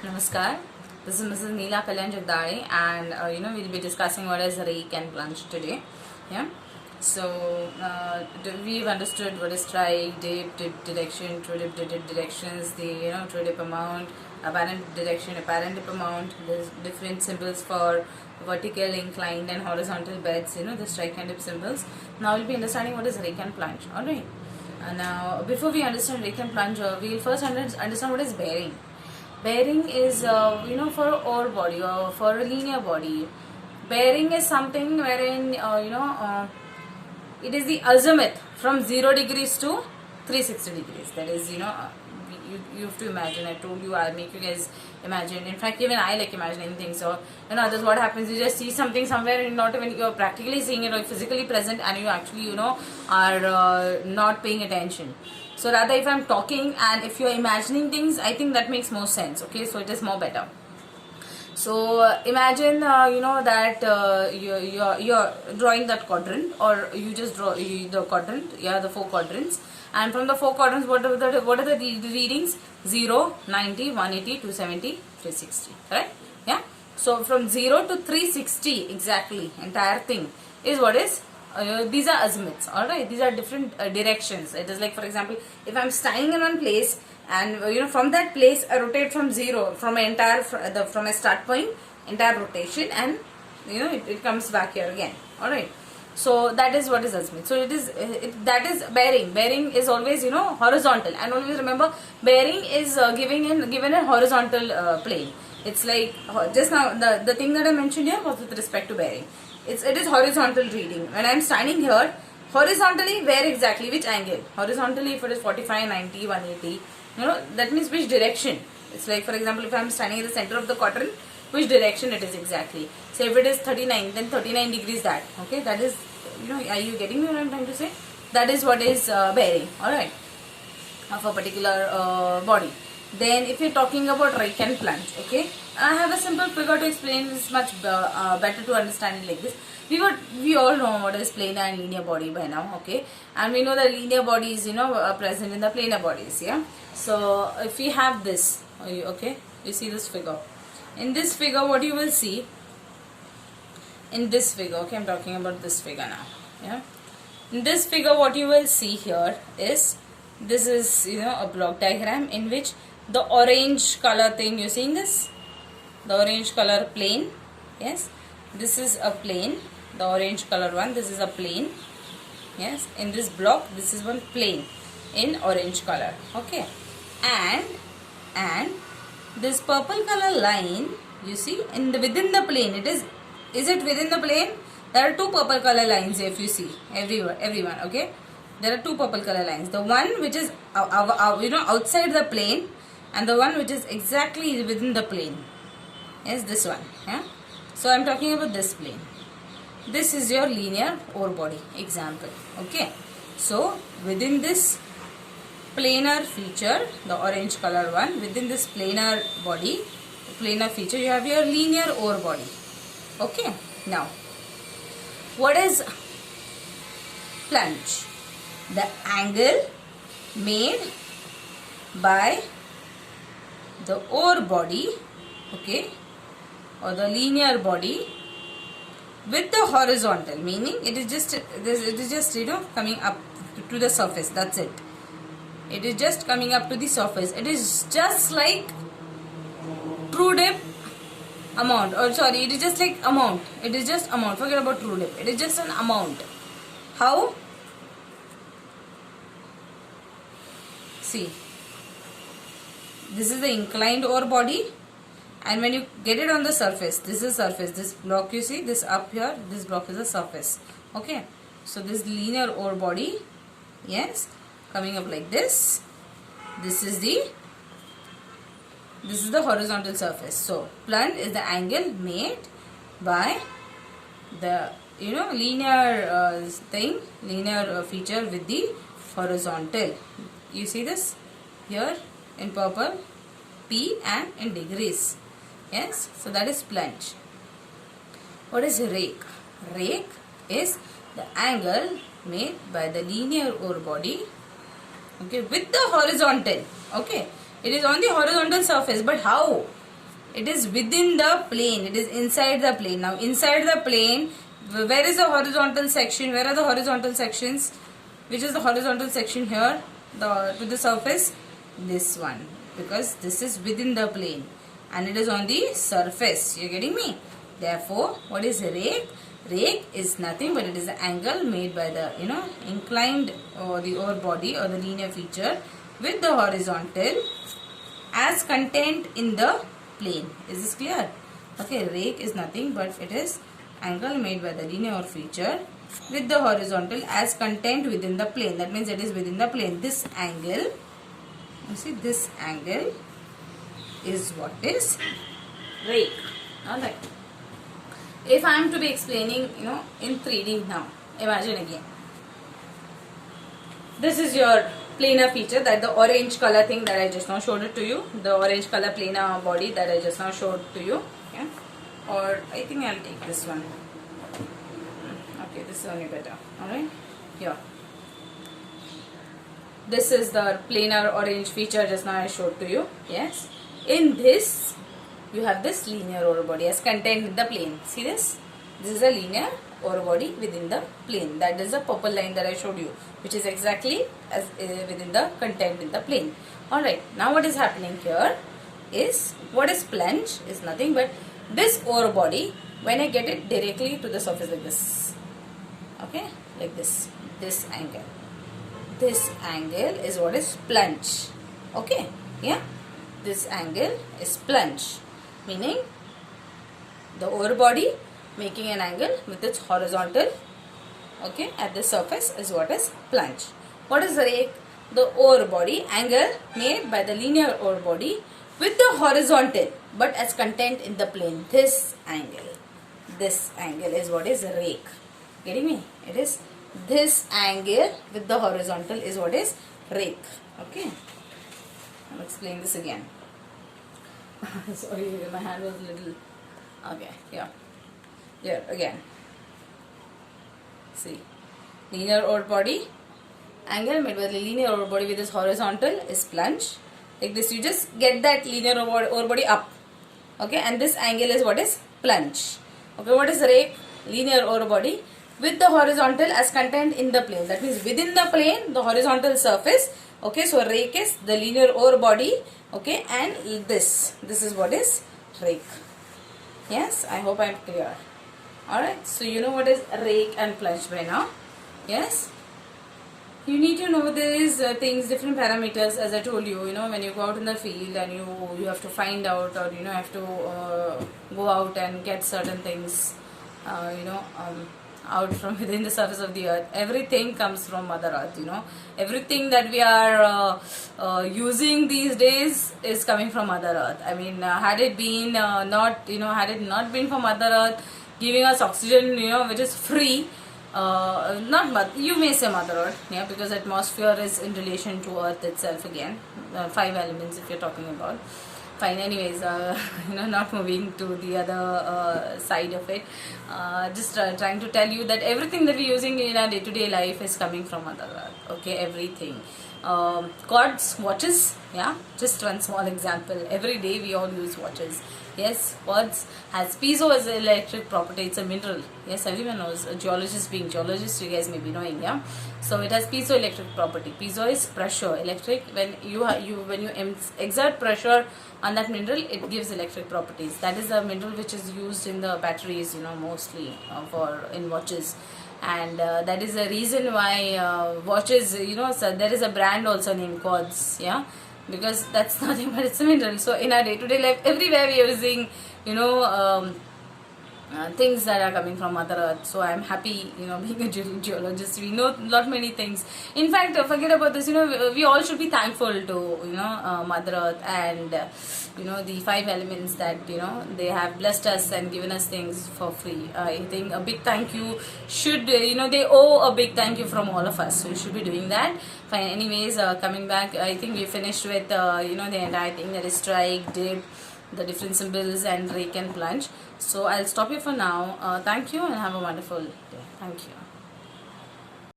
Namaskar. This is Mrs. Neela Kalyan Jagdale, and we'll be discussing what is rake and plunge today. Yeah. So we've understood what is strike, dip direction, true dip directions, the true dip amount, apparent direction, apparent dip amount. There's different symbols for vertical, inclined, and horizontal beds. The strike and dip symbols. Now we'll be understanding what is rake and plunge. All right. Now before we understand rake and plunge, we'll first understand what is bearing. Bearing is for our body or for a linear body. Bearing is something wherein it is the azimuth from 0 degrees to 360 degrees. That is you have to imagine. I told you I'll make you guys imagine. In fact, even I like imagining things. So others, what happens, you just see something somewhere and not even you're practically seeing it or physically present, and you actually are not paying attention. So rather, if I'm talking and if you're imagining things, I think that makes more sense. Okay, so it is more better. So imagine that you're drawing that quadrant, or you just draw the quadrant. Yeah, the 4 quadrants. And from the 4 quadrants, what are the readings? 0, 90, 180, 270, 360. Right? Yeah. So from 0 to 360 exactly, entire thing is what is. These are azimuths. All right. These are different directions. It is like, for example, if I'm standing in one place, and from that place I rotate from 0, from a start point, entire rotation, and it comes back here again. All right. So that is what is azimuth. So that is bearing. Bearing is always horizontal, and always remember, bearing is given a horizontal plane. It's like just now the thing that I mentioned here was with respect to bearing. It is horizontal reading. When I am standing here, horizontally, where exactly, which angle? Horizontally, if it is 45, 90, 180, that means which direction. It's like, for example, if I am standing at the center of the quadrant, which direction it is exactly. So if it is 39, then 39 degrees that. Okay, that is, are you getting me what I am trying to say? That is what is bearing, alright, of a particular body. Then if you're talking about rake and plunge, okay, I have a simple figure to explain. This much better to understand it like this. We all know what is planar and linear body by now, okay, and we know that linear bodies are present in the planar bodies. Yeah. So if we have this, okay, you see this figure. In this figure, what you will see in this figure, okay, I'm talking about this figure now. Yeah. In this figure, what you will see here is, this is a block diagram in which the orange color thing, you seeing this, the orange color plane. Yes, this is a plane, the orange color one, this is a plane. Yes, in this block, this is one plane in orange color. Okay, and this purple color line, you see, within the plane, is it within the plane? There are 2 purple color lines, if you see, everyone, okay, there are 2 purple color lines. The one which is outside the plane, and the one which is exactly within the plane is this one. Yeah. So I'm talking about this plane. This is your linear ore body example. Okay. So within this planar feature, the orange color one, within this planar body, planar feature, you have your linear ore body. Okay. Now, what is plunge? The angle made by the ore body, okay, or the linear body with the horizontal, meaning it is just coming up to the surface. That's it. It is just coming up to the surface. It is just like true dip amount, or sorry, it is just like amount. It is just amount. Forget about true dip. It is just an amount. How? See, this is the inclined ore body, and when you get it on the surface, this is surface. This block, you see, this up here, this block is the surface. Okay, so this linear ore body, yes, coming up like this. This is the horizontal surface. So plunge is the angle made by the linear linear feature with the horizontal. You see this here in purple, P, and in degrees. Yes, so that is plunge. What is rake? Rake is the angle made by the linear ore body, okay, with the horizontal. Okay, it is on the horizontal surface, but how? It is within the plane. It is inside the plane. Now inside the plane, where is the horizontal section? Where are the horizontal sections? Which is the horizontal section here? To the surface? This one. Because this is within the plane. And it is on the surface. You are getting me? Therefore, what is rake? Rake is nothing but it is the angle made by the, inclined or the over body or the linear feature with the horizontal as contained in the plane. Is this clear? Okay, rake is nothing but it is angle made by the linear feature with the horizontal as contained within the plane. That means it is within the plane. This angle, you see, this angle is what is rake. Alright. If I am to be explaining, in 3D now, imagine again. This is your planar feature, that the orange color thing that I just now showed it to you. The orange color planar body that I just now showed to you. Yeah? Or I think I'll take this one. Okay, this is only better. Alright. Here. This is the planar orange feature just now I showed to you. Yes. In this, you have this linear over body as contained in the plane. See this? This is a linear over body within the plane. That is the purple line that I showed you, which is exactly as within the contained in the plane. Alright, now what is happening here is, what is plunge is nothing but this over body when I get it directly to the surface like this. Okay, like this. This angle. This angle is what is plunge. Okay, yeah. This angle is plunge. Meaning the over body making an angle with its horizontal, okay, at the surface is what is plunge. What is rake? The over body angle made by the linear over body with the horizontal but as contained in the plane. This angle is what is rake. Getting me? It is this angle with the horizontal is what is rake. Okay, I'll explain this again. Sorry, my hand was a little. Okay, yeah. Here again. See, linear over body angle made by the linear over body with this horizontal is plunge. Like this, you just get that linear over body up. Okay, and this angle is what is plunge. Okay, what is rake? Linear over body with the horizontal as contained in the plane. That means within the plane, the horizontal surface. Okay, so rake is the linear over body. Okay, and this is what is rake. Yes, I hope I am clear. Alright, so you know what is rake and plunge by now. Yes, you need to know these things, different parameters, as I told you. When you go out in the field and you have to find out, or have to go out and get certain things, out from within the surface of the earth. Everything comes from Mother Earth. Everything that we are using these days is coming from Mother Earth. I mean, had it been had it not been for Mother Earth giving us oxygen, which is free, you may say Mother Earth, yeah, because atmosphere is in relation to Earth itself again. 5 elements if you're talking about. Fine, anyways, not moving to the other side of it. Just trying to tell you that everything that we're using in our day-to-day life is coming from Mother Earth. Okay, everything. Cords, watches, yeah, just one small example. Every day we all use watches. Yes, quartz has piezoelectric property. It's a mineral. Yes, everyone knows. Geologists being geologists, you guys may be knowing, yeah. So it has piezoelectric property. Piezo is pressure. Electric, when you exert pressure on that mineral, it gives electric properties. That is the mineral which is used in the batteries, mostly in watches. And that is the reason why watches, so there is a brand also named Quartz, yeah, because that's nothing but it's a mineral. So in our day-to-day life, everywhere we are using, things that are coming from Mother Earth. So I'm happy, being a geologist, we know lot many things. In fact, forget about this, we all should be thankful to, Mother Earth and, the 5 elements that, they have blessed us and given us things for free. I think a big thank you should, they owe a big thank you from all of us. So we should be doing that. Fine, anyways, coming back, I think we finished with, the entire thing, that is strike, dip, the different symbols, and rake and plunge. So I'll stop here for now. Thank you and have a wonderful day. Thank you.